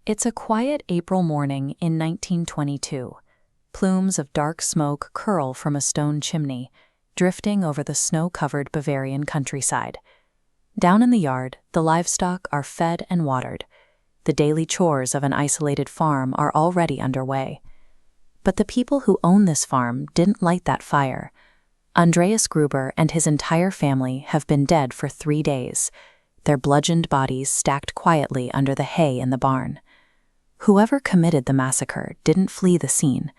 It's a quiet April morning in 1922. Plumes of dark smoke curl from a stone chimney, drifting over the snow-covered Bavarian countryside. Down in the yard, the livestock are fed and watered. The daily chores of an isolated farm are already underway. But the people who own this farm didn't light that fire. Andreas Gruber and his entire family have been dead for 3 days, their bludgeoned bodies stacked quietly under the hay in the barn. Whoever committed the massacre didn't flee the scene.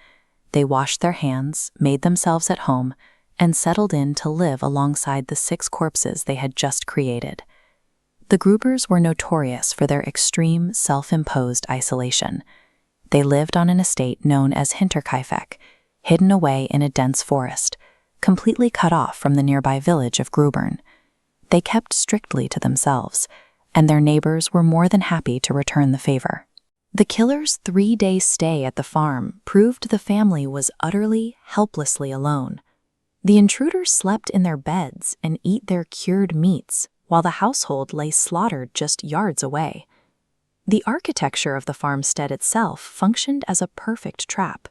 They washed their hands, made themselves at home, and settled in to live alongside the 6 corpses they had just created. The Grubers were notorious for their extreme, self-imposed isolation. They lived on an estate known as Hinterkaifeck, hidden away in a dense forest, completely cut off from the nearby village of Gruber. They kept strictly to themselves, and their neighbors were more than happy to return the favor. The killer's 3-day stay at the farm proved the family was utterly, helplessly alone. The intruders slept in their beds and ate their cured meats, while the household lay slaughtered just yards away. The architecture of the farmstead itself functioned as a perfect trap.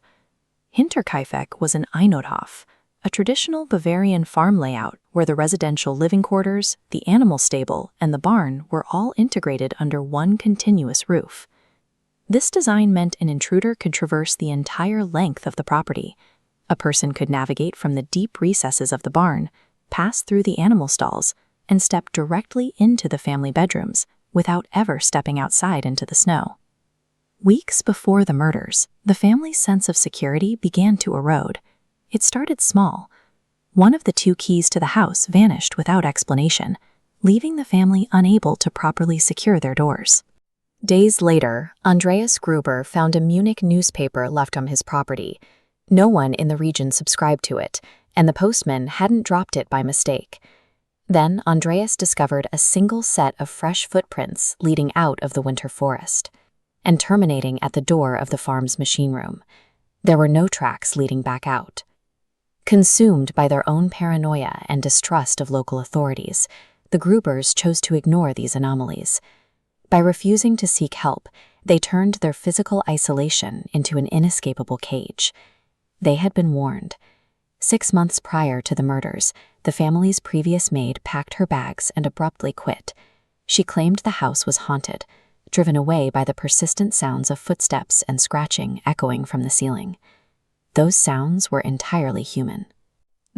Hinterkaifeck was an Einothof, a traditional Bavarian farm layout where the residential living quarters, the animal stable, and the barn were all integrated under one continuous roof. This design meant an intruder could traverse the entire length of the property. A person could navigate from the deep recesses of the barn, pass through the animal stalls, and step directly into the family bedrooms without ever stepping outside into the snow. Weeks before the murders, the family's sense of security began to erode. It started small. One of the 2 keys to the house vanished without explanation, leaving the family unable to properly secure their doors. Days later, Andreas Gruber found a Munich newspaper left on his property. No one in the region subscribed to it, and the postman hadn't dropped it by mistake. Then Andreas discovered a single set of fresh footprints leading out of the winter forest, and terminating at the door of the farm's machine room. There were no tracks leading back out. Consumed by their own paranoia and distrust of local authorities, the Grubers chose to ignore these anomalies. By refusing to seek help, they turned their physical isolation into an inescapable cage. They had been warned. 6 months prior to the murders, the family's previous maid packed her bags and abruptly quit. She claimed the house was haunted, driven away by the persistent sounds of footsteps and scratching echoing from the ceiling. Those sounds were entirely human.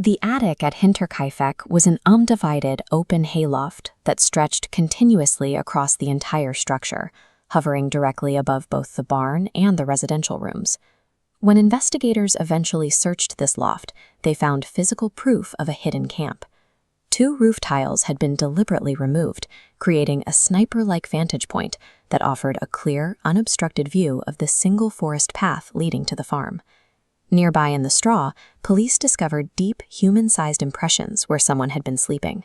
The attic at Hinterkaifeck was an undivided, open hayloft that stretched continuously across the entire structure, hovering directly above both the barn and the residential rooms. When investigators eventually searched this loft, they found physical proof of a hidden camp. 2 roof tiles had been deliberately removed, creating a sniper-like vantage point that offered a clear, unobstructed view of the single forest path leading to the farm. Nearby in the straw, police discovered deep, human-sized impressions where someone had been sleeping.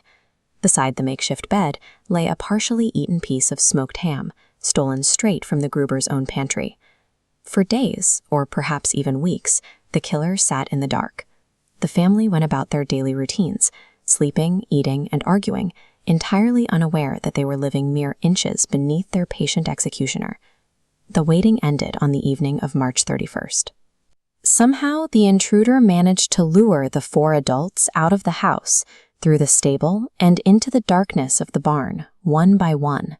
Beside the makeshift bed lay a partially eaten piece of smoked ham, stolen straight from the Grubers' own pantry. For days, or perhaps even weeks, the killer sat in the dark. The family went about their daily routines, sleeping, eating, and arguing, entirely unaware that they were living mere inches beneath their patient executioner. The waiting ended on the evening of March 31st. Somehow, the intruder managed to lure the 4 adults out of the house, through the stable, and into the darkness of the barn, one by one.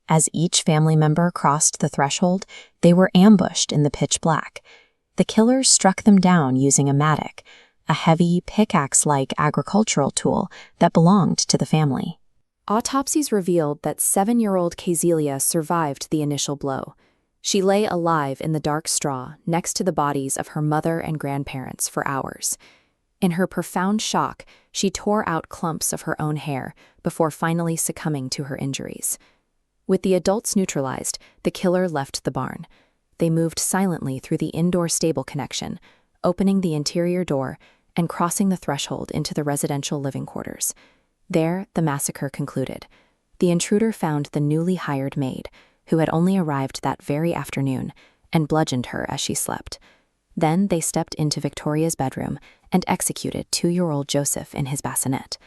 As each family member crossed the threshold, they were ambushed in the pitch black. The killer struck them down using a mattock, a heavy, pickaxe-like agricultural tool that belonged to the family. Autopsies revealed that 7-year-old Kazelia survived the initial blow. She lay alive in the dark straw next to the bodies of her mother and grandparents for hours. In her profound shock, she tore out clumps of her own hair before finally succumbing to her injuries. With the adults neutralized, the killer left the barn. They moved silently through the indoor stable connection, opening the interior door and crossing the threshold into the residential living quarters. There, the massacre concluded. The intruder found the newly hired maid, who had only arrived that very afternoon, and bludgeoned her as she slept. Then they stepped into Victoria's bedroom and executed 2-year-old Joseph in his bassinet.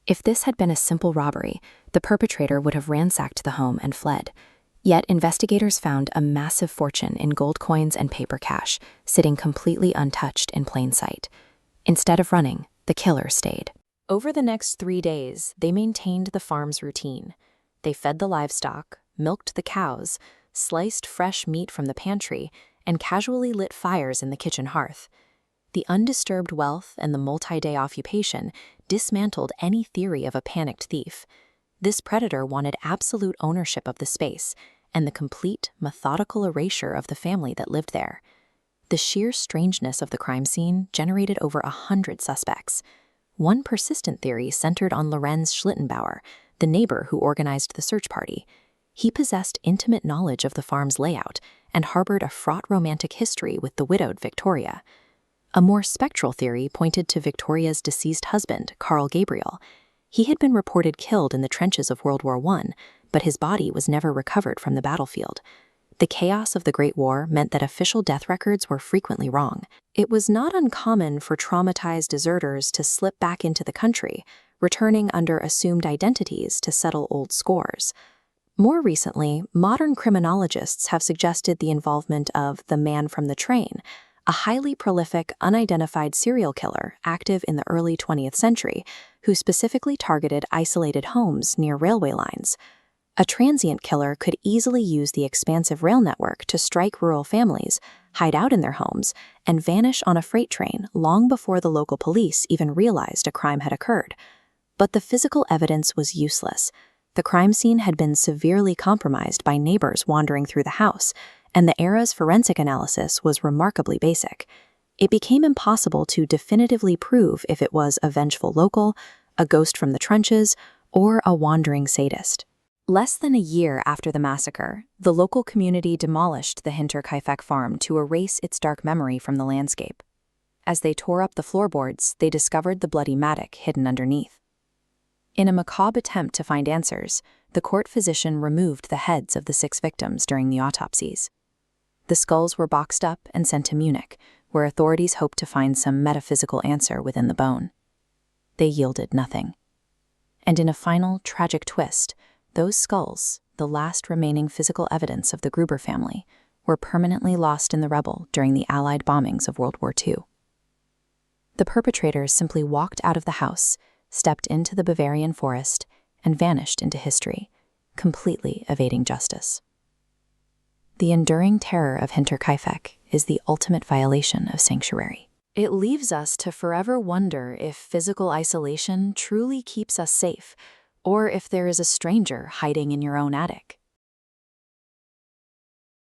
If this had been a simple robbery, the perpetrator would have ransacked the home and fled. Yet investigators found a massive fortune in gold coins and paper cash, sitting completely untouched in plain sight. Instead of running, the killer stayed. Over the next 3 days, they maintained the farm's routine. They fed the livestock, milked the cows, sliced fresh meat from the pantry, and casually lit fires in the kitchen hearth. The undisturbed wealth and the multi-day occupation dismantled any theory of a panicked thief. This predator wanted absolute ownership of the space and the complete, methodical erasure of the family that lived there. The sheer strangeness of the crime scene generated over 100 suspects. One persistent theory centered on Lorenz Schlittenbauer, the neighbor who organized the search party. He possessed intimate knowledge of the farm's layout and harbored a fraught romantic history with the widowed Victoria. A more spectral theory pointed to Victoria's deceased husband, Carl Gabriel. He had been reported killed in the trenches of World War I, but his body was never recovered from the battlefield. The chaos of the Great War meant that official death records were frequently wrong. It was not uncommon for traumatized deserters to slip back into the country, returning under assumed identities to settle old scores. More recently, modern criminologists have suggested the involvement of the man from the train, a highly prolific, unidentified serial killer active in the early 20th century, who specifically targeted isolated homes near railway lines. A transient killer could easily use the expansive rail network to strike rural families, hide out in their homes, and vanish on a freight train long before the local police even realized a crime had occurred. But the physical evidence was useless. The crime scene had been severely compromised by neighbors wandering through the house, and the era's forensic analysis was remarkably basic. It became impossible to definitively prove if it was a vengeful local, a ghost from the trenches, or a wandering sadist. Less than a year after the massacre, the local community demolished the Hinterkaifeck farm to erase its dark memory from the landscape. As they tore up the floorboards, they discovered the bloody mattock hidden underneath. In a macabre attempt to find answers, the court physician removed the heads of the 6 victims during the autopsies. The skulls were boxed up and sent to Munich, where authorities hoped to find some metaphysical answer within the bone. They yielded nothing. And in a final, tragic twist, those skulls, the last remaining physical evidence of the Gruber family, were permanently lost in the rubble during the Allied bombings of World War II. The perpetrators simply walked out of the house, stepped into the Bavarian forest, and vanished into history, completely evading justice. The enduring terror of Hinterkaifeck is the ultimate violation of sanctuary. It leaves us to forever wonder if physical isolation truly keeps us safe, or if there is a stranger hiding in your own attic.